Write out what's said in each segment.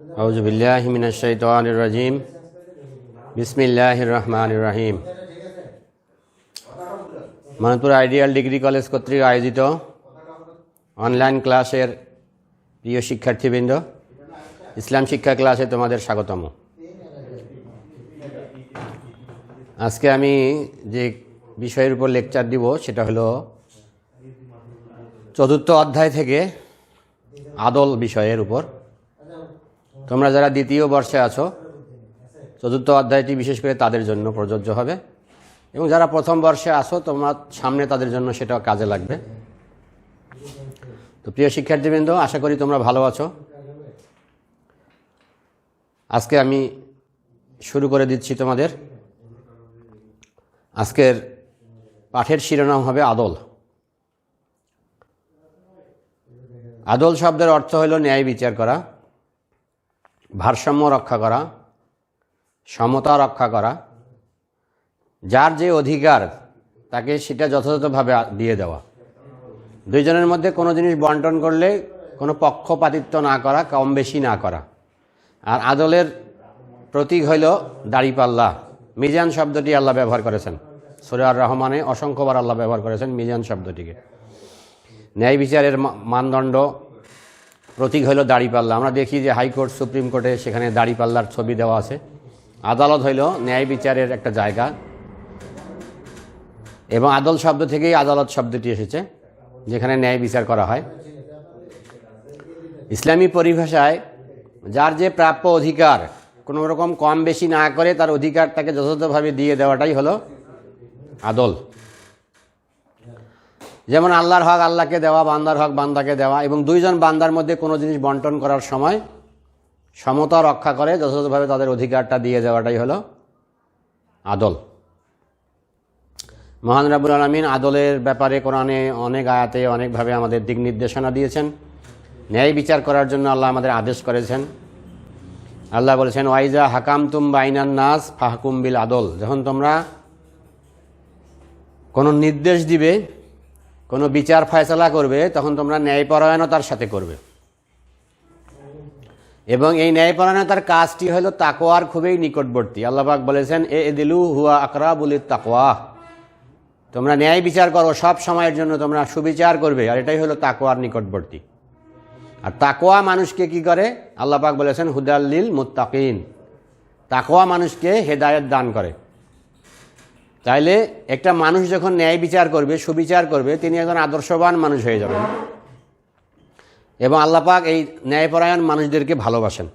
আউযু বিল্লাহি মিনাশ শাইতানির রাজিম। বিসমিল্লাহির রহমানির রহিম। মনপুর আইডিয়াল ডিগ্রি কলেজ কর্তৃক আয়োজিত অনলাইন ক্লাসের প্রিয় শিক্ষার্থীবৃন্দ, ইসলাম শিক্ষা ক্লাসে তোমাদের স্বাগতম। আজকে আমি যে বিষয়ের উপর লেকচার দিব সেটা হলো চতুর্থ অধ্যায় থেকে আদল বিষয়ের উপর। তোমরা যারা দ্বিতীয় বর্ষে আছো, চতুর্থ অধ্যায়টি বিশেষ করে তাদের জন্য প্রযোজ্য হবে, এবং যারা প্রথম বর্ষে আসো তোমার সামনে তাদের জন্য সেটা কাজে লাগবে। তো প্রিয় শিক্ষার্থীবৃন্দ, আশা করি তোমরা ভালো আছো। আজকে আমি শুরু করে দিচ্ছি তোমাদের। আজকের পাঠের শিরোনাম হবে আদল। আদল শব্দের অর্থ হলো ন্যায় বিচার করা, ভারসাম্য রক্ষা করা, সমতা রক্ষা করা, যার যে অধিকার তাকে সেটা যথাযথভাবে দিয়ে দেওয়া, দুইজনের মধ্যে কোনো জিনিস বন্টন করলে কোনো পক্ষপাতিত্ব না করা, কম বেশি না করা। আর আদলের প্রতীক হইল দাড়িপাল্লা। মিজান শব্দটি আল্লাহ ব্যবহার করেছেন সূরা আর-রহমানে, অসংখ্যবার আল্লাহ ব্যবহার করেছেন মিজান শব্দটিকে। ন্যায় বিচারের মানদণ্ড প্রতীক হইল দাড়িপাল্লা। আমরা দেখি যে হাইকোর্ট, সুপ্রিম কোর্টে সেখানে দাড়িপাল্লার ছবি দেওয়া আছে। আদালত হইল ন্যায় বিচারের একটা জায়গা, এবং আদল শব্দ থেকেই আদালত শব্দটি এসেছে, যেখানে ন্যায় বিচার করা হয়। ইসলামী পরিভাষায় যার যে প্রাপ্য অধিকার কোনো রকম কম বেশি না করে তার অধিকার তাকে যথাযথভাবে দিয়ে দেওয়াটাই হলো আদল। যেমন আল্লাহর হক আল্লাহকে দেওয়া, বান্দার হক বান্দাকে দেওয়া, এবং দুইজন বান্দার মধ্যে কোনো জিনিস বন্টন করার সময় সমতা রক্ষা করে যথাযথভাবে তাদের অধিকারটা দিয়ে দেওয়াটাই হলো আদল। মহান রাব্বুল আলামিন আদলের ব্যাপারে কোরআনে অনেক আয়াতে অনেকভাবে আমাদের দিক নির্দেশনা দিয়েছেন। ন্যায় বিচার করার জন্য আল্লাহ আমাদের আদেশ করেছেন। আল্লাহ বলেছেন, ওয়াইজা হাকামতুম বাইনান নাস ফাহকুম বিল আদল। যখন তোমরা কোনো নির্দেশ দিবে, কোনো বিচার ফয়সালা করবে, তখন তোমরা ন্যায়পরায়ণতার সাথে করবে। এবং এই ন্যায়পরায়ণতার কাজটি হলো তাকওয়ার খুবই নিকটবর্তী। আল্লাহ পাক বলেছেন, এদিলু হুয়া আকরাবু লিত তাকওয়া। তোমরা ন্যায় বিচার করো, সব সময়ের জন্য তোমরা সুবিচার করবে, আর এটাই হলো তাকওয়ার নিকটবর্তী। আর তাকওয়া মানুষকে কি করে? আল্লাহ পাক বলেছেন, হুদাল্লিল মুত্তাকিন। তাকওয়া মানুষকে হেদায়েত দান করে। তাইলে একটা মানুষ যখন ন্যায় বিচার করবে, সুবিচার করবে, তিনি একজন আদর্শবান মানুষ হয়ে যাবেন। এবং আল্লাহ পাক এই ন্যায়পরায়ণ মানুষদেরকে ভালোবাসেন।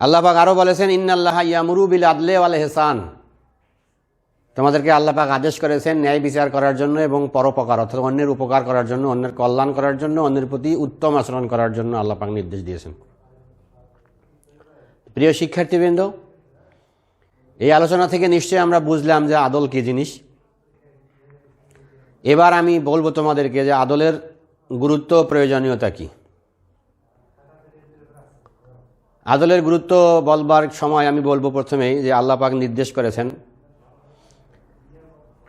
আল্লাহ পাক আরও বলেছেন, ইন্নাল্লাহা ইয়ামুরু বিল আদলি ওয়াল ইহসান। তোমাদেরকে আল্লাহ পাক আদেশ করেছেন ন্যায় বিচার করার জন্য এবং পরোপকার, অর্থাৎ অন্যের উপকার করার জন্য, অন্যের কল্যাণ করার জন্য, অন্যের প্রতি উত্তম আচরণ করার জন্য আল্লাহ পাক নির্দেশ দিয়েছেন। প্রিয় শিক্ষার্থীবৃন্দ, এই আলোচনা থেকে নিশ্চয়ই আমরা বুঝলাম যে আদল কী জিনিস। এবার আমি বলবো তোমাদেরকে যে আদলের গুরুত্ব ও প্রয়োজনীয়তা কী। আদলের গুরুত্ব বলবার সময় আমি বলবো প্রথমেই যে আল্লাহ পাক নির্দেশ করেছেন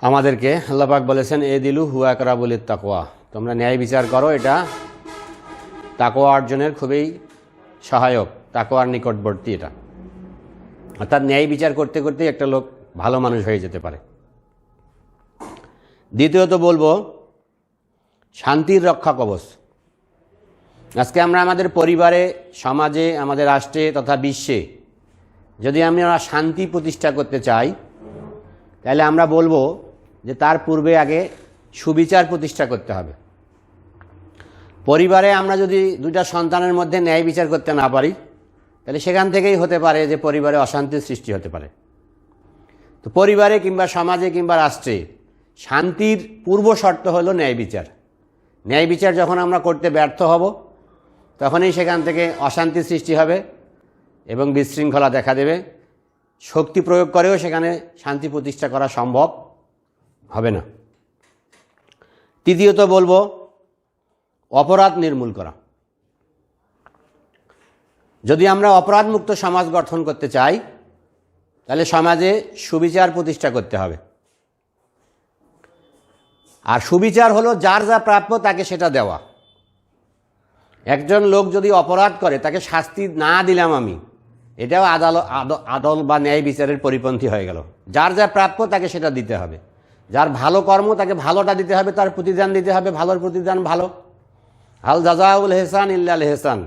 আমাদেরকে। আল্লাহ পাক বলেছেন, এদিলু হুয়া আকরাবুল লিত তাকওয়া। তোমরা ন্যায় বিচার করো, এটা তাকওয়া অর্জনের খুবই সহায়ক, তাকওয়ার নিকটবর্তী এটা। অর্থাৎ ন্যায় বিচার করতে করতেই একটা লোক ভালো মানুষ হয়ে যেতে পারে। দ্বিতীয়ত বলবো শান্তির রক্ষা কবচ। আজকে আমরা আমাদের পরিবারে, সমাজে, আমাদের রাষ্ট্রে তথা বিশ্বে যদি আমরা শান্তি প্রতিষ্ঠা করতে চাই, তাহলে আমরা বলবো যে তার পূর্বে আগে সুবিচার প্রতিষ্ঠা করতে হবে। পরিবারে আমরা যদি দুইটা সন্তানের মধ্যে ন্যায় বিচার করতে না পারি, তাহলে সেখান থেকেই হতে পারে যে পরিবারে অশান্তির সৃষ্টি হতে পারে। তো পরিবারে কিংবা সমাজে কিংবা রাষ্ট্রে শান্তির পূর্ব শর্ত হলো ন্যায় বিচার। ন্যায় বিচার যখন আমরা করতে ব্যর্থ হব, তখনই সেখান থেকে অশান্তির সৃষ্টি হবে এবং বিশৃঙ্খলা দেখা দেবে। শক্তি প্রয়োগ করেও সেখানে শান্তি প্রতিষ্ঠা করা সম্ভব হবে না। তৃতীয়ত বলবো অপরাধ নির্মূল করা। যদি আমরা অপরাধমুক্ত সমাজ গঠন করতে চাই, তাহলে সমাজে সুবিচার প্রতিষ্ঠা করতে হবে। আর সুবিচার হলো যার যা প্রাপ্য তাকে সেটা দেওয়া। একজন লোক যদি অপরাধ করে তাকে শাস্তি না দিলাম আমি, এটাও আদল বা ন্যায় বিচারের পরিপন্থী হয়ে গেল। যার যা প্রাপ্য তাকে সেটা দিতে হবে। যার ভালো কর্ম তাকে ভালোটা দিতে হবে, তার প্রতিদান দিতে হবে, ভালোর প্রতিদান ভালো। হাল জাযাউল ইহসান ইল্লাল ইহসান,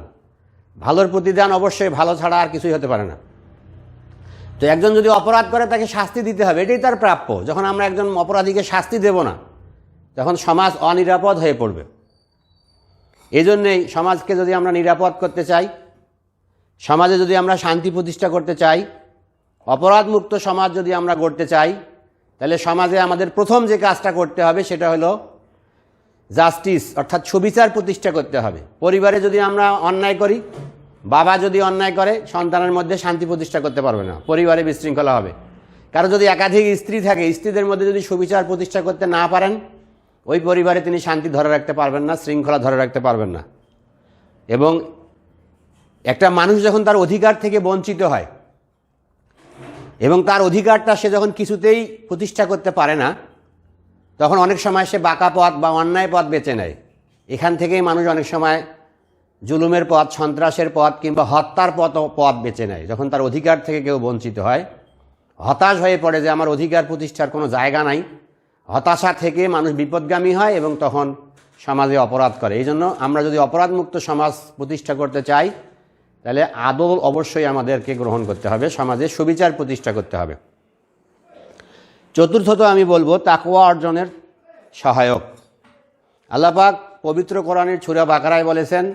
ভালোর প্রতিদান অবশ্যই ভালো ছাড়া আর কিছুই হতে পারে না। তো একজন যদি অপরাধ করে তাকে শাস্তি দিতে হবে, এটাই তার প্রাপ্য। যখন আমরা একজন অপরাধীকে শাস্তি দেব না, তখন সমাজ অনিরাপদ হয়ে পড়বে। এই জন্যেই সমাজকে যদি আমরা নিরাপদ করতে চাই, সমাজে যদি আমরা শান্তি প্রতিষ্ঠা করতে চাই, অপরাধমুক্ত সমাজ যদি আমরা গড়তে চাই, তাহলে সমাজে আমাদের প্রথম যে কাজটা করতে হবে সেটা হলো জাস্টিস, অর্থাৎ সুবিচার প্রতিষ্ঠা করতে হবে। পরিবারে যদি আমরা অন্যায় করি, বাবা যদি অন্যায় করে, সন্তানের মধ্যে শান্তি প্রতিষ্ঠা করতে পারবে না, পরিবারে বিশৃঙ্খলা হবে। কারো যদি একাধিক স্ত্রী থাকে, স্ত্রীদের মধ্যে যদি সুবিচার প্রতিষ্ঠা করতে না পারেন, ওই পরিবারে তিনি শান্তি ধরে রাখতে পারবেন না, শৃঙ্খলা ধরে রাখতে পারবেন না। এবং একটা মানুষ যখন তার অধিকার থেকে বঞ্চিত হয় এবং তার অধিকারটা সে যখন কিছুতেই প্রতিষ্ঠা করতে পারে না, তখন অনেক সময় সে বাঁকা পথ বা অন্যায় পথ বেছে নেয়। এখান থেকেই মানুষ অনেক সময় জুলুমের পথ, সন্ত্রাসের পথ কিংবা হত্যার পথ বেছে নেয়। যখন তার অধিকার থেকে কেউ বঞ্চিত হয়, হতাশ হয়ে পড়ে যে আমার অধিকার প্রতিষ্ঠার কোনো জায়গা নাই, হতাশা থেকে মানুষ বিপদগামী হয় এবং তখন সমাজে অপরাধ করে। এই জন্য আমরা যদি অপরাধমুক্ত সমাজ প্রতিষ্ঠা করতে চাই, তাহলে আদল অবশ্যই আমাদেরকে গ্রহণ করতে হবে, সমাজে সুবিচার প্রতিষ্ঠা করতে হবে। চতুর্থত আমি বলবো তাকওয়া অর্জনের সহায়ক। আল্লাহ পাক পবিত্র কোরআনের সূরা বাকারায় বলেছেন,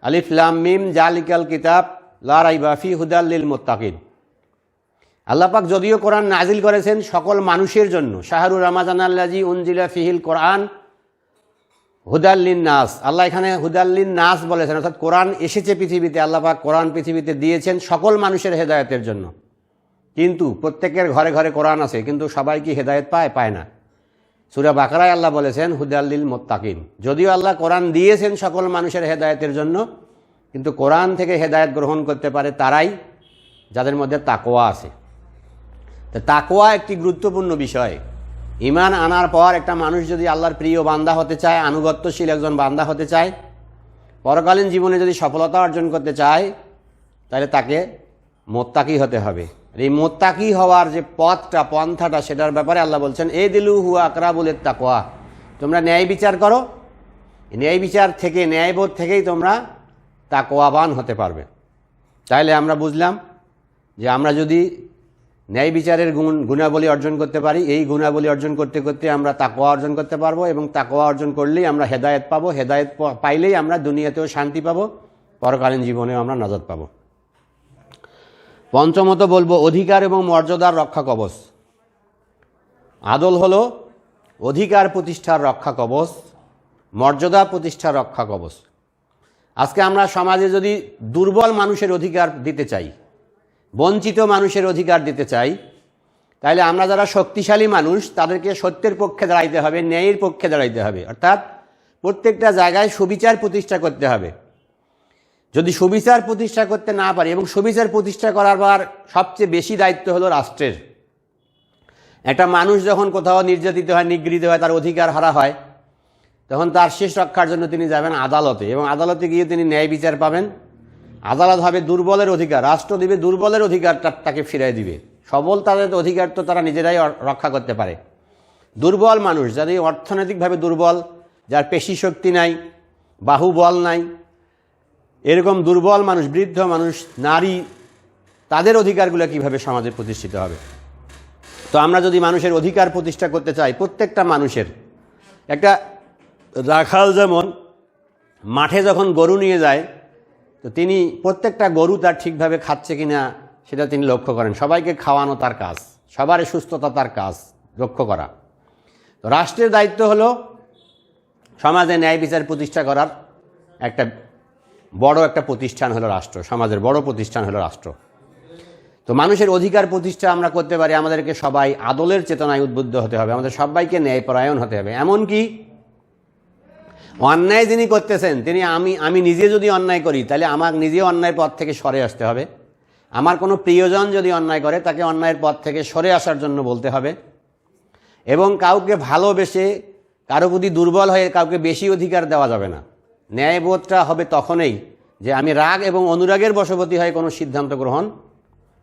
আলিফ লাম মিম জালিকাল কিতাব লা রাইবা ফি হুদাল লিল মুত্তাকিন। আল্লাহ পাক যদিও কোরআন নাজিল করেছেন সকল মানুষের জন্য, শাহরুর রমাজানাল্লাযী উনজিলা ফিহিল কোরআন হুদাল্লিন নাস, আল্লাহ এখানে হুদাল্লিন নাস বলেছেন, অর্থাৎ কোরআন এসেছে পৃথিবীতে, আল্লাহ পাক কোরআন পৃথিবীতে দিয়েছেন সকল মানুষের হেদায়েতের জন্য। কিন্তু প্রত্যেকের ঘরে ঘরে কোরআন আছে, কিন্তু সবাই কি হেদায়েত পায়? পায় না। সূরা বাকারায় আল্লাহ বলেছেন হুদাল্লিল মুত্তাকিন। যদিও আল্লাহ কোরআন দিয়েছেন সকল মানুষের হেদায়েতের জন্য, কিন্তু কোরআন থেকে হেদায়েত গ্রহণ করতে পারে তারাই যাদের মধ্যে তাকওয়া আছে। তো তাকওয়া একটি গুরুত্বপূর্ণ বিষয়। ঈমান আনার পর একটা মানুষ যদি আল্লাহর প্রিয় বান্দা হতে চায়, আনুগত্যশীল একজন বান্দা হতে চায়, পরকালীন জীবনে যদি সফলতা অর্জন করতে চায়, তাহলে তাকে মুত্তাকি হতে হবে। এই মুত্তাকি হওয়ার যে পন্থাটা, সেটার ব্যাপারে আল্লাহ বলছেন দিলু হুয়া আকরাবুল তাকওয়া, তোমরা ন্যায় বিচার করো, ন্যায় বিচার থেকে, ন্যায়বোধ থেকেই তোমরা তাকওয়াবান হতে পারবে। তাইলে আমরা বুঝলাম যে আমরা যদি ন্যায় বিচারের গুণাবলী অর্জন করতে পারি, এই গুণাবলী অর্জন করতে করতে আমরা তাকওয়া অর্জন করতে পারবো, এবং তাকওয়া অর্জন করলেই আমরা হেদায়েত পাবো, হেদায়েত পাইলেই আমরা দুনিয়াতেও শান্তি পাবো, পরকালীন জীবনেও আমরা নাজাত পাবো। পঞ্চমত বলবো অধিকার এবং মর্যাদার রক্ষা কবচ। আদল হলো অধিকার প্রতিষ্ঠার রক্ষা কবচ, মর্যাদা প্রতিষ্ঠার রক্ষা কবচ। আজকে আমরা সমাজে যদি দুর্বল মানুষের অধিকার দিতে চাই, বঞ্চিত মানুষের অধিকার দিতে চাই, তাহলে আমরা যারা শক্তিশালী মানুষ তাদেরকে সত্যের পক্ষে দাঁড়াইতে হবে, ন্যায়ের পক্ষে দাঁড়াইতে হবে, অর্থাৎ প্রত্যেকটা জায়গায় সুবিচার প্রতিষ্ঠা করতে হবে। যদি সুবিচার প্রতিষ্ঠা করতে না পারি, এবং সুবিচার প্রতিষ্ঠা করার পর সবচেয়ে বেশি দায়িত্ব হলো রাষ্ট্রের। একটা মানুষ যখন কোথাও নির্যাতিত হয়, নিগৃহীত হয়, তার অধিকার হারা হয়, তখন তার শেষ রক্ষার জন্য তিনি যাবেন আদালতে, এবং আদালতে গিয়ে তিনি ন্যায় বিচার পাবেন। আদালত হবে দুর্বলের অধিকার, রাষ্ট্র দিবে দুর্বলের অধিকারটা, তাকে ফিরিয়ে দিবে। সবল তাদের অধিকার তো তারা নিজেরাই রক্ষা করতে পারে। দুর্বল মানুষ, যাদের অর্থনৈতিকভাবে দুর্বল, যার পেশি শক্তি নাই, বাহুবল নাই, এরকম দুর্বল মানুষ, বৃদ্ধ মানুষ, নারী, তাদের অধিকারগুলো কিভাবে সমাজে প্রতিষ্ঠিত হবে? তো আমরা যদি মানুষের অধিকার প্রতিষ্ঠা করতে চাই, প্রত্যেকটা মানুষের, একটা রাখাল যেমন মাঠে যখন গরু নিয়ে যায়, তো তিনি প্রত্যেকটা গরু তার ঠিকভাবে খাচ্ছে কিনা সেটা তিনি লক্ষ্য করেন। সবাইকে খাওয়ানো তার কাজ, সবার সুস্থতা তার কাজ লক্ষ্য করা। তো রাষ্ট্রের দায়িত্ব হলো সমাজে ন্যায় বিচার প্রতিষ্ঠা করার একটা বড় একটা প্রতিষ্ঠান হলো রাষ্ট্র, সমাজের বড় প্রতিষ্ঠান হলো রাষ্ট্র। তো মানুষের অধিকার প্রতিষ্ঠা আমরা করতে পারি, আমাদেরকে সবাই আদলের চেতনায় উদ্বুদ্ধ হতে হবে, আমাদের সবাইকে ন্যায়পরায়ণ হতে হবে। এমনকি অন্যায় যিনি করতেছেন তিনি, আমি নিজে যদি অন্যায় করি, তাহলে আমার নিজে অন্যায় পথ থেকে সরে আসতে হবে। আমার কোনো প্রিয়জন যদি অন্যায় করে, তাকে অন্যায়ের পথ থেকে সরে আসার জন্য বলতে হবে। এবং কাউকে ভালোবেসে, কারো প্রতি দুর্বল হয়ে কাউকে বেশি অধিকার দেওয়া যাবে না। ন্যায়বোধটা হবে তখনই যে আমি রাগ এবং অনুরাগের বশবর্তী হয়ে কোনো সিদ্ধান্ত গ্রহণ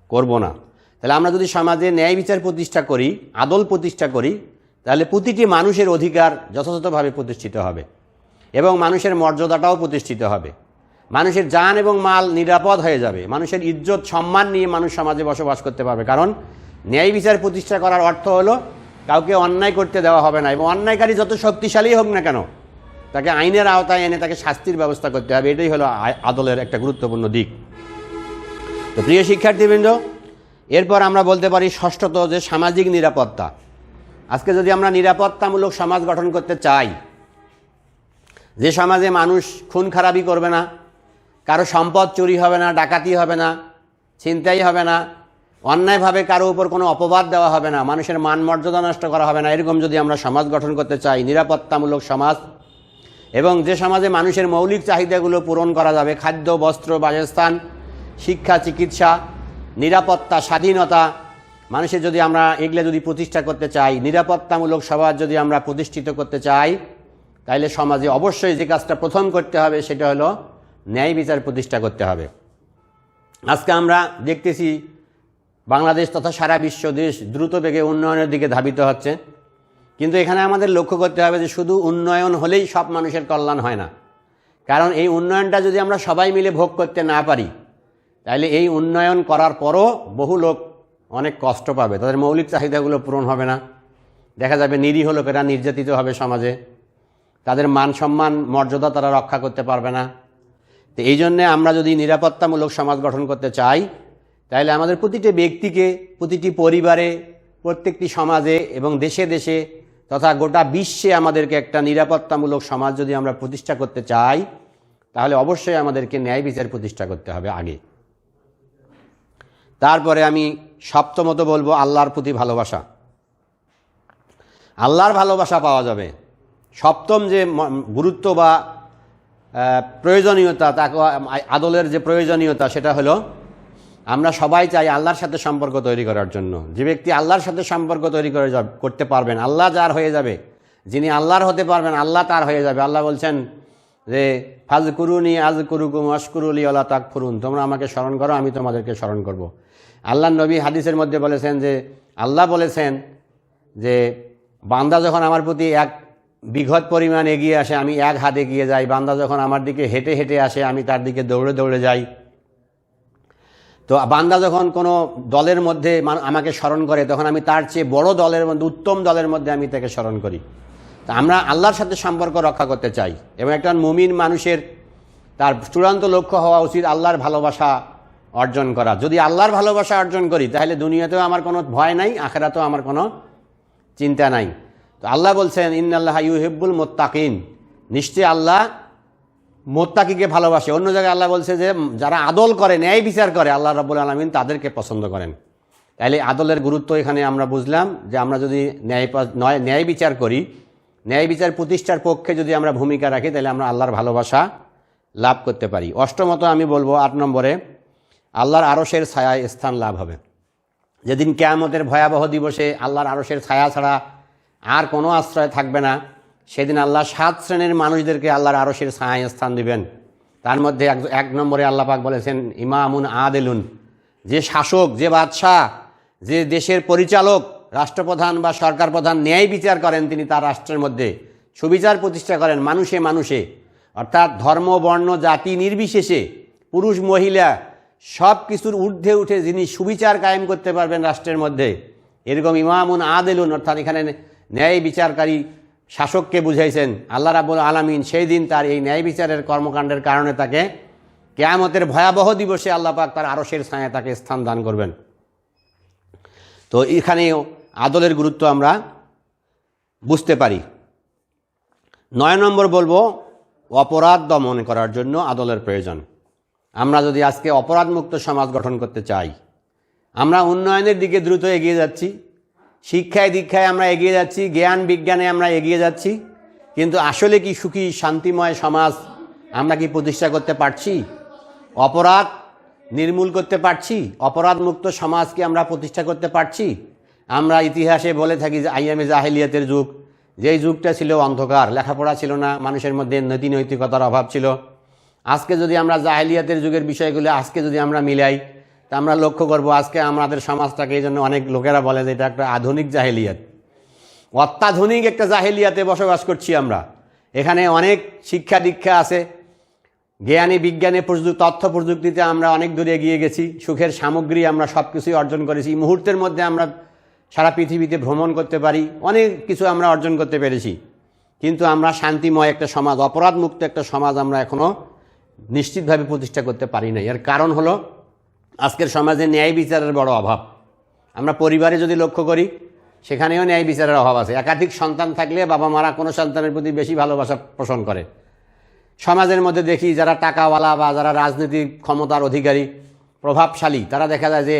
করব না। তাহলে আমরা যদি সমাজে ন্যায় বিচার প্রতিষ্ঠা করি, আদল প্রতিষ্ঠা করি, তাহলে প্রতিটি মানুষের অধিকার যথাযথভাবে প্রতিষ্ঠিত হবে এবং মানুষের মর্যাদাটাও প্রতিষ্ঠিত হবে। মানুষের জান এবং মাল নিরাপদ হয়ে যাবে, মানুষের ইজ্জত সম্মান নিয়ে মানুষ সমাজে বসবাস করতে পারবে। কারণ ন্যায় বিচার প্রতিষ্ঠা করার অর্থ হলো কাউকে অন্যায় করতে দেওয়া হবে না, এবং অন্যায়কারী যত শক্তিশালী হোক না কেন তাকে আইনের আওতায় এনে তাকে শাস্তির ব্যবস্থা করতে হবে। এটাই হলো আদলের একটা গুরুত্বপূর্ণ দিক। তো প্রিয় শিক্ষার্থীবৃন্দ, এরপর আমরা বলতে পারি ষষ্ঠত যে সামাজিক নিরাপত্তা। আজকে যদি আমরা নিরাপত্তামূলক সমাজ গঠন করতে চাই, যে সমাজে মানুষ খুন খারাপি করবে না, কারো সম্পদ চুরি হবে না, ডাকাতি হবে না, ছিনতাই হবে না, অন্যায়ভাবে কারো উপর কোনো অপবাদ দেওয়া হবে না, মানুষের মান মর্যাদা নষ্ট করা হবে না, এরকম যদি আমরা সমাজ গঠন করতে চাই, নিরাপত্তামূলক সমাজ, এবং যে সমাজে মানুষের মৌলিক চাহিদাগুলো পূরণ করা যাবে, খাদ্য, বস্ত্র, বাসস্থান, শিক্ষা, চিকিৎসা, নিরাপত্তা, স্বাধীনতা, মানুষের যদি আমরা এগুলো যদি প্রতিষ্ঠা করতে চাই, নিরাপত্তামূলক সমাজ যদি আমরা প্রতিষ্ঠিত করতে চাই, তাইলে সমাজে অবশ্যই যে কাজটা প্রথম করতে হবে সেটা হলো ন্যায় বিচার প্রতিষ্ঠা করতে হবে। আজকে আমরা দেখতেছি বাংলাদেশ তথা সারা বিশ্ব দেশ দ্রুত বেগে উন্নয়নের দিকে ধাবিত হচ্ছে, কিন্তু এখানে আমাদের লক্ষ্য করতে হবে যে শুধু উন্নয়ন হলেই সব মানুষের কল্যাণ হয় না। কারণ এই উন্নয়নটা যদি আমরা সবাই মিলে ভোগ করতে না পারি, তাহলে এই উন্নয়ন করার পরও বহু লোক অনেক কষ্ট পাবে, তাদের মৌলিক চাহিদাগুলো পূরণ হবে না, দেখা যাবে নিরীহ লোকেরা নির্যাতিত হবে সমাজে, তাদের মান সম্মান মর্যাদা তারা রক্ষা করতে পারবে না। তো এই জন্যে আমরা যদি নিরাপত্তামূলক সমাজ গঠন করতে চাই, তাহলে আমাদের প্রতিটি ব্যক্তিকে, প্রতিটি পরিবারে, প্রত্যেকটি সমাজে এবং দেশে দেশে তথা গোটা বিশ্বে আমাদেরকে একটা নিরাপত্তামূলক সমাজ যদি আমরা প্রতিষ্ঠা করতে চাই, তাহলে অবশ্যই আমাদেরকে ন্যায় বিচার প্রতিষ্ঠা করতে হবে আগে। তারপরে আমি সপ্তমত বলবো আল্লাহর প্রতি ভালোবাসা। আল্লাহর ভালোবাসা পাওয়া যাবে। সপ্তম যে গুরুত্ব বা প্রয়োজনীয়তা, তাকে আদলের যে প্রয়োজনীয়তা, সেটা হলো আমরা সবাই চাই আল্লাহর সাথে সম্পর্ক তৈরি করার জন্য। যে ব্যক্তি আল্লাহর সাথে সম্পর্ক তৈরি করতে পারবেন, আল্লাহ যার হয়ে যাবে, যিনি আল্লাহর হতে পারবেন, আল্লাহ তার হয়ে যাবে। আল্লাহ বলছেন যে ফাজকুরুনি আযকুরুকুম ওয়াশকুরুলি ওয়ালা তাকফুরুন, তোমরা আমাকে স্মরণ করো, আমি তোমাদেরকে স্মরণ করব। আল্লাহ নবী হাদিসের মধ্যে বলেছেন যে আল্লাহ বলেছেন যে বান্দা যখন আমার প্রতি এক বিঘত পরিমাণ এগিয়ে আসে, আমি এক হাত এগিয়ে যাই। বান্দা যখন আমার দিকে হেঁটে হেঁটে আসে, আমি তার দিকে দৌড়ে দৌড়ে যাই। তো বান্দা যখন কোনো দলের মধ্যে আমাকে স্মরণ করে, তখন আমি তার চেয়ে বড় দলের মধ্যে, উত্তম দলের মধ্যে আমি তাকে স্মরণ করি। তা আমরা আল্লাহর সাথে সম্পর্ক রক্ষা করতে চাই, এবং একটা মুমিন মানুষের তার চূড়ান্ত লক্ষ্য হওয়া উচিত আল্লাহর ভালোবাসা অর্জন করা। যদি আল্লাহর ভালোবাসা অর্জন করি, তাহলে দুনিয়াতেও আমার কোনো ভয় নাই, আখিরাতেও আমার কোনো চিন্তা নাই। তো আল্লাহ বলছেন ইন্নাল্লাহা ইউহিব্বুল মুত্তাকিন, নিশ্চয়ই আল্লাহ মুত্তাকিকে ভালোবাসে। অন্য জায়গায় আল্লাহ বলছে যে যারা আদল করে, ন্যায় বিচার করে, আল্লাহ রাব্বুল আলামিন তাদেরকে পছন্দ করেন। তাহলে আদলের গুরুত্ব এখানে আমরা বুঝলাম যে আমরা যদি ন্যায় বিচার করি, ন্যায় বিচার প্রতিষ্ঠার পক্ষে যদি আমরা ভূমিকা রাখি, তাহলে আমরা আল্লাহর ভালোবাসা লাভ করতে পারি। অষ্টমত আমি বলবো 8 নম্বরে আল্লাহর আরশের ছায়ায় স্থান লাভ হবে। যেদিন কিয়ামতের ভয়াবহ দিবসে আল্লাহর আরশের ছায়া ছাড়া আর কোনো আশ্রয় থাকবে না, সেদিন আল্লাহ 7 শ্রেণীর মানুষদেরকে আল্লাহর আরশের ছায়ায় স্থান দিবেন। তার মধ্যে 1 নম্বরে আল্লাহ পাক বলেছেন ইমামুন আদিলুন, যে শাসক, যে বাদশাহ, যে দেশের পরিচালক, রাষ্ট্রপ্রধান বা সরকার প্রধান ন্যায় বিচার করেন, তিনি তার রাষ্ট্রের মধ্যে সুবিচার প্রতিষ্ঠা করেন মানুষে মানুষে, অর্থাৎ ধর্ম, বর্ণ, জাতি নির্বিশেষে, পুরুষ মহিলা সব কিছুর ঊর্ধ্বে উঠে যিনি সুবিচার কায়েম করতে পারবেন রাষ্ট্রের মধ্যে, এরকম ইমামুন আদিলুন, অর্থাৎ এখানে ন্যায় বিচারকারী শাসককে বুঝাইছেন আল্লাহ রাব্বুল আলামিন। সেই দিন তার এই ন্যায় বিচারের কর্মকাণ্ডের কারণে তাকে কিয়ামতের ভয়াবহ দিবসে আল্লাহ পাক তার আরশের ছায়ায় তাকে স্থান দান করবেন। তো এখানেও আদলের গুরুত্ব আমরা বুঝতে পারি। 9 নম্বর বলবো অপরাধ দমন করার জন্য আদলের প্রয়োজন। আমরা যদি আজকে অপরাধমুক্ত সমাজ গঠন করতে চাই, আমরা উন্নয়নের দিকে দ্রুত এগিয়ে যাচ্ছি, শিক্ষায় দীক্ষায় আমরা এগিয়ে যাচ্ছি, জ্ঞান বিজ্ঞানে আমরা এগিয়ে যাচ্ছি, কিন্তু আসলে কি সুখী শান্তিময় সমাজ আমরা কি প্রতিষ্ঠা করতে পারছি? অপরাধ নির্মূল করতে পারছি? অপরাধমুক্ত সমাজ কি আমরা প্রতিষ্ঠা করতে পারছি? আমরা ইতিহাসে বলে থাকি যে আইয়ামে জাহেলিয়াতের যুগ, যেই যুগটা ছিল অন্ধকার, লেখাপড়া ছিল না, মানুষের মধ্যে নীতি নৈতিকতার অভাব ছিল। আজকে যদি আমরা জাহেলিয়াতের যুগের বিষয়গুলো আজকে যদি আমরা মিলাই, তা আমরা লক্ষ্য করব আজকে আমাদের সমাজটাকে, এই জন্য অনেক লোকেরা বলে যে এটা একটা আধুনিক জাহেলিয়াত, অত্যাধুনিক একটা জাহেলিয়াতে বসবাস করছি আমরা। এখানে অনেক শিক্ষা দীক্ষা আছে, জ্ঞানী বিজ্ঞানে তথ্য প্রযুক্তিতে আমরা অনেক দূরে এগিয়ে গেছি, সুখের সামগ্রী আমরা সব কিছুই অর্জন করেছি, মুহূর্তের মধ্যে আমরা সারা পৃথিবীতে ভ্রমণ করতে পারি, অনেক কিছু আমরা অর্জন করতে পেরেছি। কিন্তু আমরা শান্তিময় একটা সমাজ, অপরাধমুক্ত একটা সমাজ আমরা এখনও নিশ্চিতভাবে প্রতিষ্ঠা করতে পারি না। এর কারণ হলো আজকের সমাজে ন্যায় বিচারের বড় অভাব। আমরা পরিবারে যদি লক্ষ্য করি, সেখানেও ন্যায় বিচারের অভাব আছে। একাধিক সন্তান থাকলে বাবা মারা কোনো সন্তানের প্রতি বেশি ভালোবাসা পোষণ করে। সমাজের মধ্যে দেখি যারা টাকাওয়ালা বা যারা রাজনৈতিক ক্ষমতার অধিকারী, প্রভাবশালী, তারা দেখা যায় যে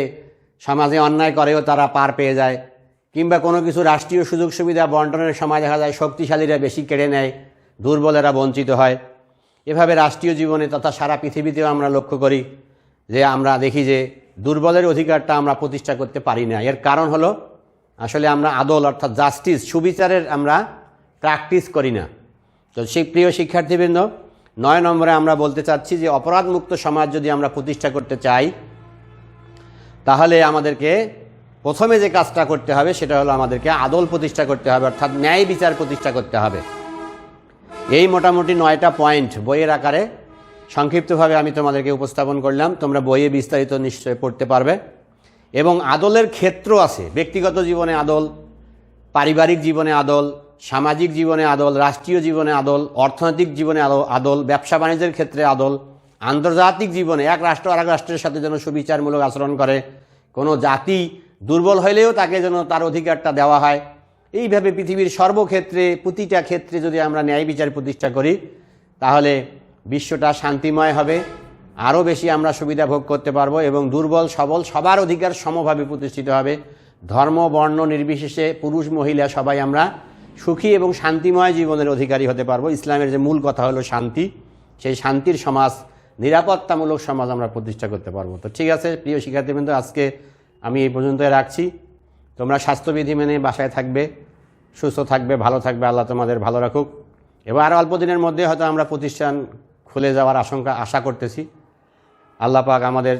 সমাজে অন্যায় করেও তারা পার পেয়ে যায়, কিংবা কোনো কিছু রাষ্ট্রীয় সুযোগ সুবিধা বন্টনের সময় দেখা যায় শক্তিশালীরা বেশি কেড়ে নেয়, দুর্বলেরা বঞ্চিত হয়। এভাবে রাষ্ট্রীয় জীবনে তথা সারা পৃথিবীতেও আমরা লক্ষ্য করি যে আমরা দেখি যে দুর্বলের অধিকারটা আমরা প্রতিষ্ঠা করতে পারি না। এর কারণ হলো আসলে আমরা আদল অর্থাৎ জাস্টিস, সুবিচারের আমরা প্র্যাকটিস করি না। তো সেই প্রিয় শিক্ষার্থীবৃন্দ, 9 নম্বরে আমরা বলতে চাচ্ছি যে অপরাধমুক্ত সমাজ যদি আমরা প্রতিষ্ঠা করতে চাই, তাহলে আমাদেরকে প্রথমে যে কাজটা করতে হবে সেটা হলো আমাদেরকে আদল প্রতিষ্ঠা করতে হবে, অর্থাৎ ন্যায় বিচার প্রতিষ্ঠা করতে হবে। এই মোটামুটি 9টা পয়েন্ট বইয়ের আকারে সংক্ষিপ্তভাবে আমি তোমাদেরকে উপস্থাপন করলাম। তোমরা বইয়ে বিস্তারিত নিশ্চয়ই পড়তে পারবে। এবং আদলের ক্ষেত্র আছে, ব্যক্তিগত জীবনে আদল, পারিবারিক জীবনে আদল, সামাজিক জীবনে আদল, রাষ্ট্রীয় জীবনে আদল, অর্থনৈতিক জীবনে আদল, ব্যবসা বাণিজ্যের ক্ষেত্রে আদল, আন্তর্জাতিক জীবনে এক রাষ্ট্র আরেক রাষ্ট্রের সাথে যেন সুবিচারমূলক আচরণ করে, কোনো জাতি দুর্বল হইলেও তাকে যেন তার অধিকারটা দেওয়া হয়। এইভাবে পৃথিবীর সর্বক্ষেত্রে, প্রতিটা ক্ষেত্রে যদি আমরা ন্যায় বিচার প্রতিষ্ঠা করি, তাহলে বিশ্বটা শান্তিময় হবে, আরও বেশি আমরা সুবিধা ভোগ করতে পারবো এবং দুর্বল সবল সবার অধিকার সমভাবে প্রতিষ্ঠিত হবে। ধর্ম বর্ণ নির্বিশেষে পুরুষ মহিলা সবাই আমরা সুখী এবং শান্তিময় জীবনের অধিকারী হতে পারবো। ইসলামের যে মূল কথা হলো শান্তি, সেই শান্তির সমাজ, নিরাপত্তামূলক সমাজ আমরা প্রতিষ্ঠা করতে পারবো। তো ঠিক আছে প্রিয় শিক্ষার্থীবৃন্দ, আজকে আমি এই পর্যন্ত রাখছি। তোমরা স্বাস্থ্যবিধি মেনে বাসায় থাকবে, সুস্থ থাকবে, ভালো থাকবে, আল্লাহ তোমাদের ভালো রাখুক। এবার আর অল্প দিনের মধ্যে হয়তো আমরা প্রতিষ্ঠান খুলে যাওয়ার আশা করতেছি। আল্লাহ পাক আমাদের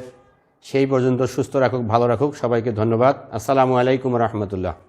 সেই পর্যন্ত সুস্থ রাখুক, ভালো রাখুক। সবাইকে ধন্যবাদ। আসসালামু আলাইকুম রহমতুল্লাহ।